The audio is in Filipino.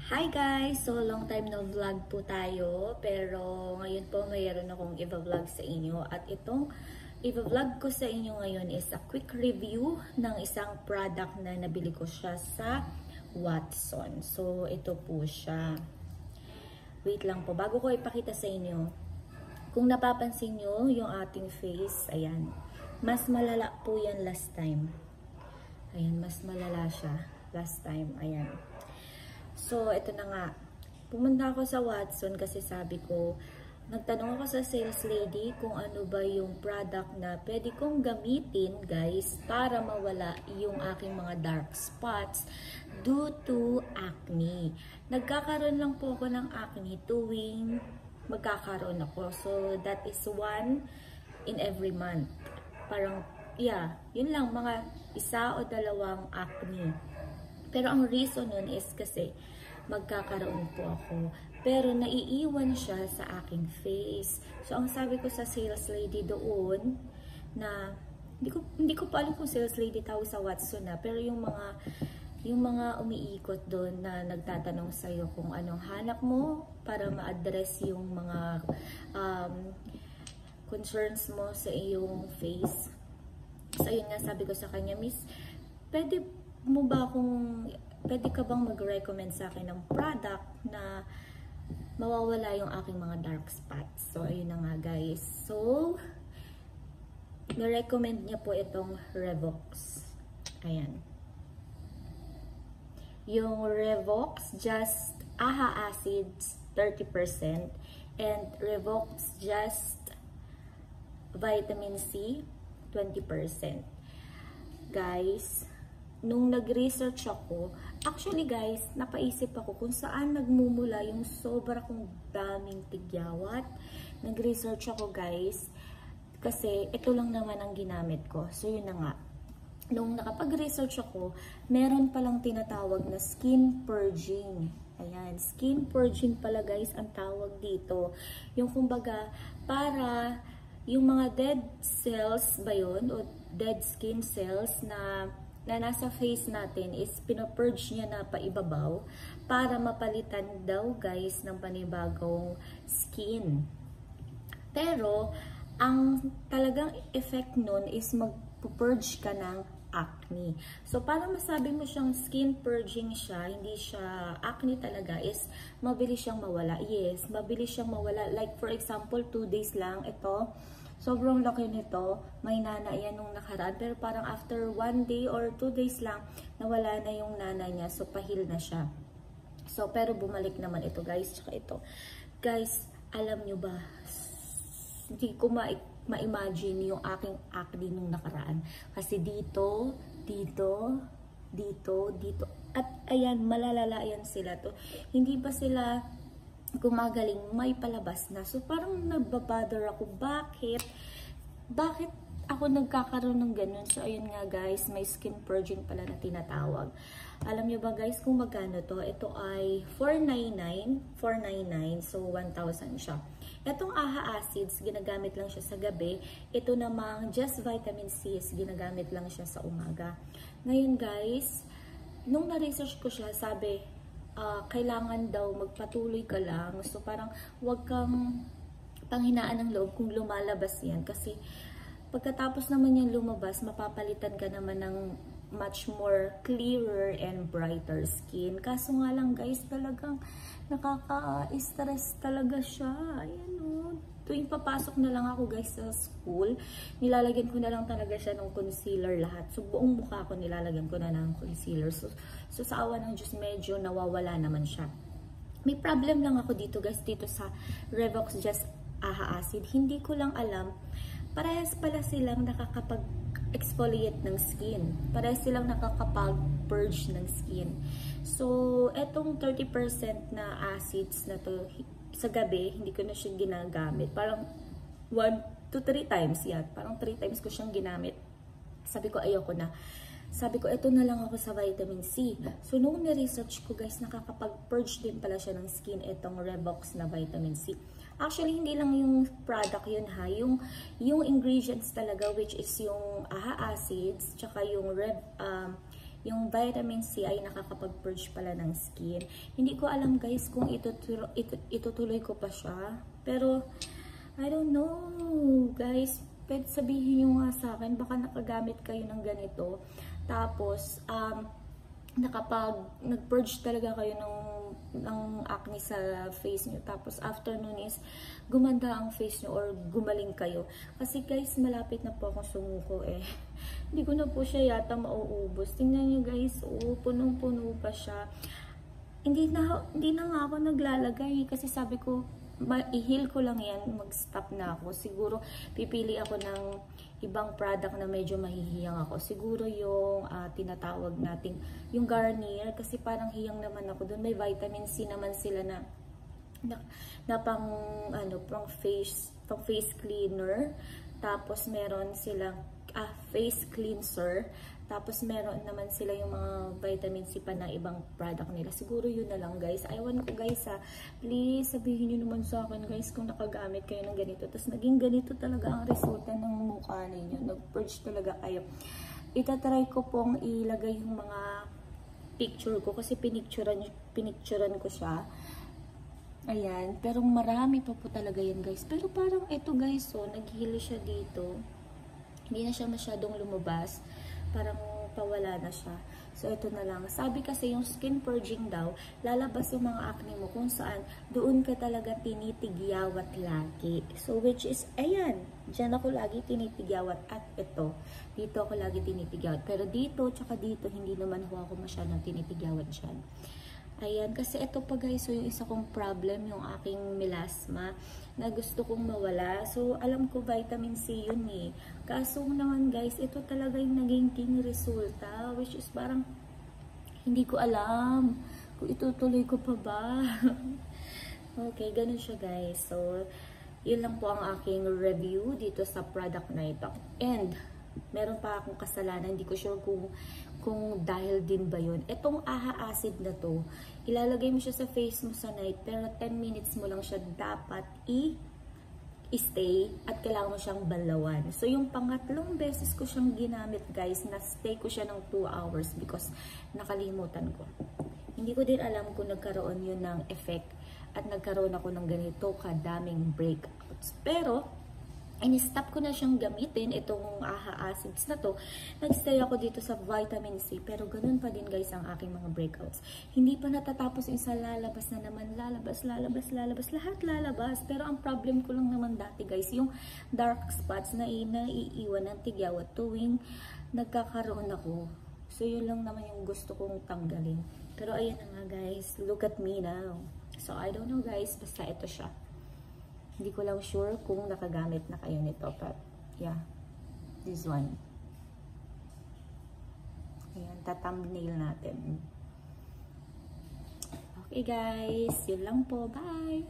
Hi guys! So long time no vlog po tayo, pero ngayon po mayroon akong i-vlog sa inyo at itong i-vlog ko sa inyo ngayon is a quick review ng isang product na nabili ko siya sa Watson. So ito po siya. Wait lang po, bago ko ipakita sa inyo, kung napapansin nyo yung ating face, ayan, mas malala po yan last time. Ayan, mas malala siya last time, ayan. So, ito na nga. Pumunta ako sa Watson kasi sabi ko, nagtanong ako sa sales lady kung ano ba yung product na pwede kong gamitin, guys, para mawala yung aking mga dark spots due to acne. Nagkakaroon lang po ako ng acne tuwing magkakaroon ako. So, that is one in every month. Parang, yeah, yun lang, mga isa o dalawang acne. Pero ang reason nun is kasi magkakaroon po ako. Pero naiiwan siya sa aking face. So ang sabi ko sa sales lady doon na hindi ko pa alam kung sales lady tawag sa Watson na, pero yung mga umiikot doon na nagtatanong sa iyo kung anong hanap mo para ma-address yung mga concerns mo sa iyong face. So yun nga, sabi ko sa kanya, Miss, pwede ka bang mag-recommend sa akin ng product na mawawala yung aking mga dark spots? So, ayun na nga guys. So, na-recommend niya po itong Revox. Ayan. Yung Revox Just AHA Acids 30% and Revox Just Vitamin C 20%. Guys, nung nag-research ako, actually guys, napaisip ako kung saan nagmumula yung sobra kong daming tigyawat. Nag-research ako guys, kasi ito lang naman ang ginamit ko. So yun na nga. Nung nakapag-research ako, meron palang tinatawag na skin purging. Ayan, skin purging pala guys ang tawag dito. Yung kumbaga, para yung mga dead cells ba yun, o dead skin cells na nasa face natin is pinapurge niya na paibabaw para mapalitan daw guys ng panibagong skin. Pero ang talagang effect nun is mag-purge ka ng acne. So para masabi mo siyang skin purging siya, hindi siya acne talaga, is mabilis siyang mawala. Yes, mabilis siyang mawala. Like for example, 2 days lang ito. Sobrang laki nito, may nana yan nung nakaraan, pero parang after 1 day or 2 days lang, nawala na yung nana niya, so pahil na siya. So, pero bumalik naman ito guys, tsaka ito. Guys, alam nyo ba, hindi ko ma-imagine yung aking acne nung nakaraan. Kasi dito, at ayan, malalala yan sila to. Hindi ba sila gumagaling, may palabas na. So parang nababother ako, bakit ako nagkakaroon ng ganun? So ayun nga guys, may skin purging pala na tinatawag. Alam nyo ba guys kung magkano to? Ito ay $499, so 1,000 siya. Itong AHA Acids, ginagamit lang siya sa gabi. Ito namang Just Vitamin C, ginagamit lang siya sa umaga. Ngayon guys, nung na-research ko siya, sabi, kailangan daw magpatuloy ka lang. So parang wag kang panghinaan ng loob kung lumalabas yan. Kasi pagkatapos naman yan lumabas, mapapalitan ka naman ng much more clearer and brighter skin. Kaso nga lang guys, talagang nakaka-stress talaga siya. Ayan o. Tuwing papasok na lang ako guys sa school, nilalagyan ko na lang talaga siya ng concealer lahat. So buong mukha ko nilalagyan ko na ng concealer. So sa awa ng Diyos, medyo nawawala naman siya. May problem lang ako dito guys, dito sa Revox Just AHA Acid. Hindi ko lang alam, parehas pala silang nakakapag-exfoliate ng skin. Parehas silang nakakapag-purge ng skin. So etong 30% na acids na to, sa gabi, hindi ko na siya ginagamit. Parang 1 to 3 times yan. Parang 3 times ko siyang ginamit. Sabi ko, ayoko na. Sabi ko, ito na lang ako sa vitamin C. So, nung na-research ko guys, nakakapag-purge din pala siya ng skin itong Revox na vitamin C. Actually, hindi lang yung product yun ha. Yung ingredients talaga, which is yung AHA acids, tsaka yung yung vitamin C ay nakakapag-purge pala ng skin. Hindi ko alam guys kung itutuloy ko pa siya. Pero, I don't know guys. Pwede sabihin nyo nga sa akin, baka nakagamit kayo ng ganito. Tapos, nag-purge talaga kayo ng acne sa face nyo. Tapos, after nun is, gumanda ang face nyo or gumaling kayo. Kasi guys, malapit na po akong sumuko eh. Hindi ko na po siya yata mauubos. Tingnan nyo guys, punong-puno pa siya. Hindi na nga ako naglalagay kasi sabi ko, i-heal ko lang yan, mag-stop na ako. Siguro, pipili ako ng ibang product na medyo mahihiyang ako. Siguro yung tinatawag nating, yung Garnier, kasi parang hiyang naman ako doon. May vitamin C naman sila na pang face cleaner. Tapos, meron silang face cleanser. Tapos, meron naman sila yung mga vitamin C pa na ibang product nila. Siguro yun na lang, guys. Ayawan ko, guys, please, sabihin nyo naman sa akin, guys, kung nakagamit kayo ng ganito. Tapos, naging ganito talaga ang resulta ng mukha ninyo. Nag-purge talaga kayo. Itatry ko pong ilagay yung mga picture ko kasi pinicturan ko siya. Ayan. Pero marami pa po talaga yan, guys. Pero parang ito, guys, naghihilo siya dito. Hindi na siya masyadong lumabas. Parang pawala na siya. So, ito na lang. Sabi kasi yung skin purging daw, lalabas yung mga acne mo kung saan doon ka talaga tinitigyawat lagi. So, which is, ayan. Diyan ako lagi tinitigyawat at ito. Dito ako lagi tinitigyawat. Pero dito, tsaka dito, hindi naman ako masyadong tinitigyawat dyan. Ayan, kasi ito pa guys, so yung isa kong problem, yung aking melasma na gusto kong mawala. So, alam ko vitamin C yun eh. Kaso naman guys, ito talaga yung naging king resulta, which is parang hindi ko alam kung itutuloy ko pa ba. Okay, ganun siya guys. So, yun lang po ang aking review dito sa product na ito. And, meron pa akong kasalanan, hindi ko sure kung dahil din ba yun. Itong AHA acid na to, ilalagay mo siya sa face mo sa night, pero 10 minutes mo lang siya dapat i-stay at kailangan mo siyang balawan. So, yung pangatlong beses ko siyang ginamit, guys, na-stay ko siya ng 2 hours because nakalimutan ko. Hindi ko din alam kung nagkaroon yun ng effect at nagkaroon ako ng ganito kadaming breakouts. Pero, in-stop ko na siyang gamitin, itong AHA acids na to. Nagstay ako dito sa vitamin C, pero ganun pa din guys ang aking mga breakouts. Hindi pa natatapos yung isa, lalabas na naman, lalabas, lahat lalabas. Pero ang problem ko lang naman dati guys, yung dark spots na naiiwan ng tigyawat tuwing nagkakaroon ako. So yun lang naman yung gusto kong tanggalin. Pero ayan na nga guys, look at me now. So I don't know guys, basta ito siya. Hindi ko lang sure kung nakagamit na kayo nito. But, yeah. This one. Ayan, thumbnail natin. Okay guys, yun lang po. Bye!